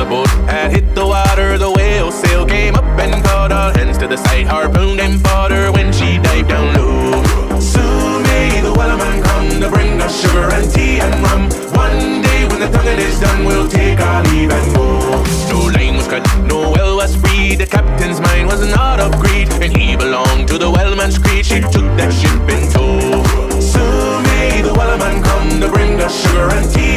boat had hit the water, the whale sail came up and caught all hands to the side, harpooned and fought her when she dived down low. Soon may the wellerman come to bring us sugar and tea and rum. One day when the tonguing is done, we'll take our leave and go. No line was cut, no well was freed. The captain's mind was not of greed, and he belonged to the wellman's creed. She took that ship in tow. Soon may the wellerman come to bring us sugar and tea